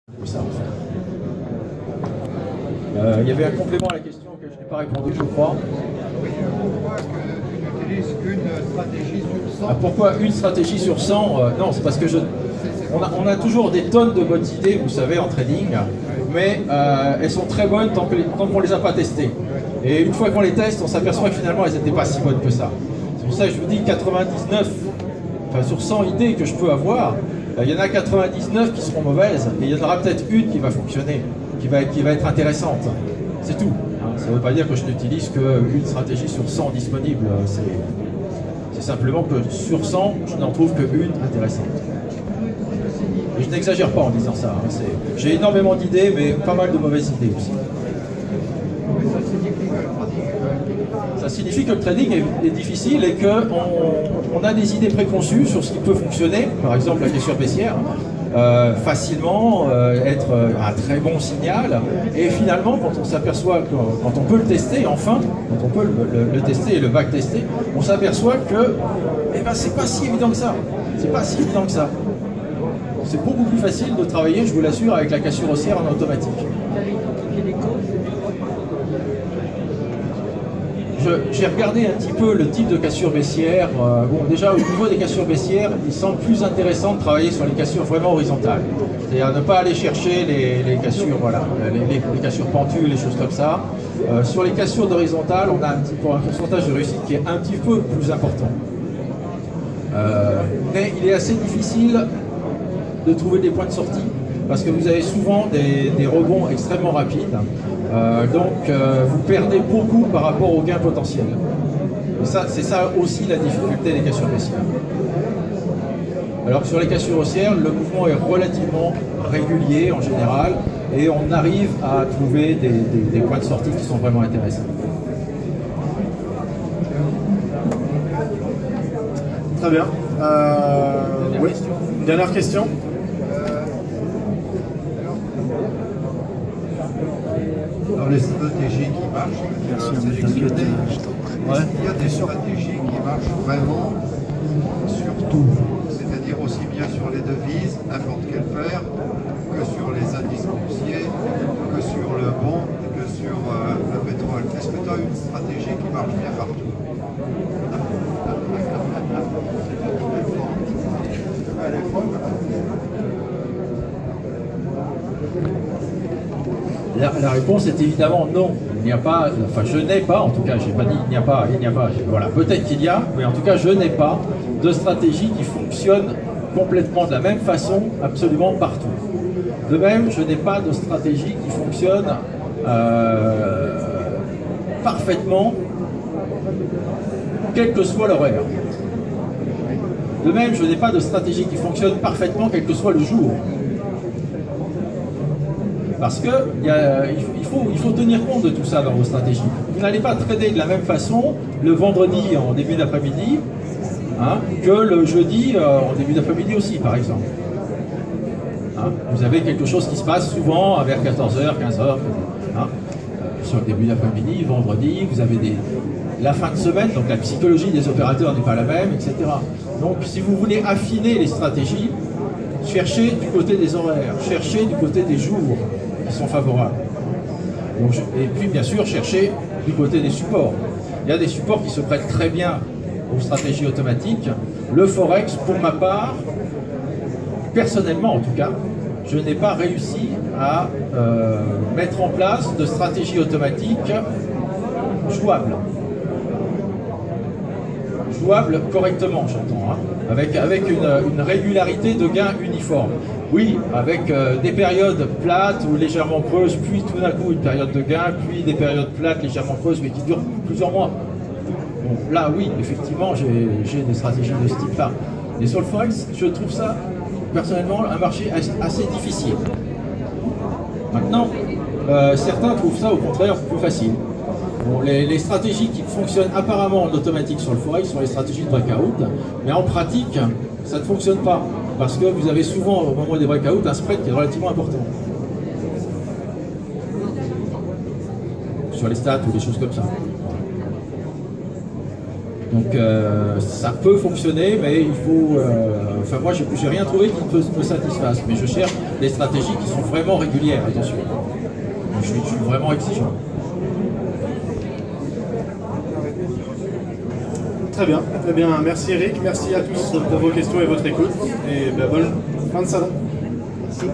Ça, en fait. Il y avait un complément à la question que je n'ai pas répondu, je crois. Oui, pourquoi que tu n'utilises qu'une stratégie sur 100? Pourquoi une stratégie sur 100? Non, c'est parce que on a toujours des tonnes de bonnes idées, vous savez, en trading, mais elles sont très bonnes tant qu'on ne les a pas testées. Et une fois qu'on les teste, on s'aperçoit que finalement, elles n'étaient pas si bonnes que ça. C'est pour ça que je vous dis 99, enfin sur 100 idées que je peux avoir, il y en a 99 qui seront mauvaises, et il y en aura peut-être une qui va fonctionner, qui va être intéressante. C'est tout. Ça ne veut pas dire que je n'utilise qu'une stratégie sur 100 disponibles. C'est simplement que sur 100, je n'en trouve qu'une intéressante. Et je n'exagère pas en disant ça. J'ai énormément d'idées, mais pas mal de mauvaises idées aussi. Ça signifie que le trading est difficile et qu'on a des idées préconçues sur ce qui peut fonctionner, par exemple la cassure baissière, facilement, être un très bon signal, et finalement quand on s'aperçoit, quand on peut le tester, enfin, quand on peut le tester et le back-tester, on s'aperçoit que eh ben, c'est pas si évident que ça. C'est pas si évident que ça. C'est beaucoup plus facile de travailler, je vous l'assure, avec la cassure haussière en automatique. J'ai regardé un petit peu le type de cassure baissière. Bon, déjà au niveau des cassures baissières, il semble plus intéressant de travailler sur les cassures vraiment horizontales. C'est-à-dire ne pas aller chercher les cassures, voilà, les cassures pentues, les choses comme ça. Sur les cassures d'horizontales, on a un pourcentage de réussite qui est un petit peu plus important. Mais il est assez difficile de trouver des points de sortie parce que vous avez souvent des rebonds extrêmement rapides. Donc vous perdez beaucoup par rapport au gain potentiel. C'est ça aussi la difficulté des cassures baissières. Alors que sur les cassures haussières, le mouvement est relativement régulier en général et on arrive à trouver des points de sortie qui sont vraiment intéressants. Très bien. Oui, dernière question. Dans les stratégies qui marchent, il y a des stratégies qui marchent vraiment sur tout, c'est-à-dire aussi bien sur les devises, n'importe quelle paire, que sur les indices boursiers, que sur le bond, que sur le pétrole. Est-ce que tu as une stratégie qui marche bien partout? La réponse est évidemment non. Il n'y a pas, enfin je n'ai pas, en tout cas, j'ai pas dit il n'y a pas, voilà, peut-être qu'il y a, mais en tout cas je n'ai pas de stratégie qui fonctionne complètement de la même façon, absolument partout. De même, je n'ai pas de stratégie qui fonctionne parfaitement, quel que soit l'horaire. De même, je n'ai pas de stratégie qui fonctionne parfaitement, quel que soit le jour. Parce que il faut tenir compte de tout ça dans vos stratégies. Vous n'allez pas trader de la même façon le vendredi en début d'après-midi que le jeudi en début d'après-midi aussi, par exemple. Vous avez quelque chose qui se passe souvent vers 14h, 15h. Sur le début d'après-midi, vendredi, vous avez la fin de semaine, donc la psychologie des opérateurs n'est pas la même, etc. Donc si vous voulez affiner les stratégies, cherchez du côté des horaires, cherchez du côté des jours qui sont favorables. Donc, et puis bien sûr, cherchez du côté des supports. Il y a des supports qui se prêtent très bien aux stratégies automatiques. Le Forex, pour ma part, personnellement en tout cas, je n'ai pas réussi à mettre en place de stratégie automatique jouable. Jouable correctement, j'entends, avec une régularité de gain uniforme. Oui, avec des périodes plates ou légèrement creuses, puis tout d'un coup une période de gain, puis des périodes plates légèrement creuses, mais qui durent plusieurs mois. Bon, là, oui, effectivement, j'ai des stratégies de ce type-là. Et sur le Forex, je trouve ça, personnellement, un marché assez difficile. Maintenant, certains trouvent ça, au contraire, plus facile. Bon, les stratégies qui fonctionnent apparemment en automatique sur le Forex sont les stratégies de breakout, mais en pratique, ça ne fonctionne pas, parce que vous avez souvent, au moment des breakouts, un spread qui est relativement important. Sur les stats ou des choses comme ça. Donc ça peut fonctionner, mais il faut... enfin moi, j'ai rien trouvé qui me satisfasse, mais je cherche des stratégies qui sont vraiment régulières, attention. Je suis vraiment exigeant. Très bien. Eh bien, merci Eric, merci à tous pour vos questions et votre écoute. Et bonne fin de salon. Merci.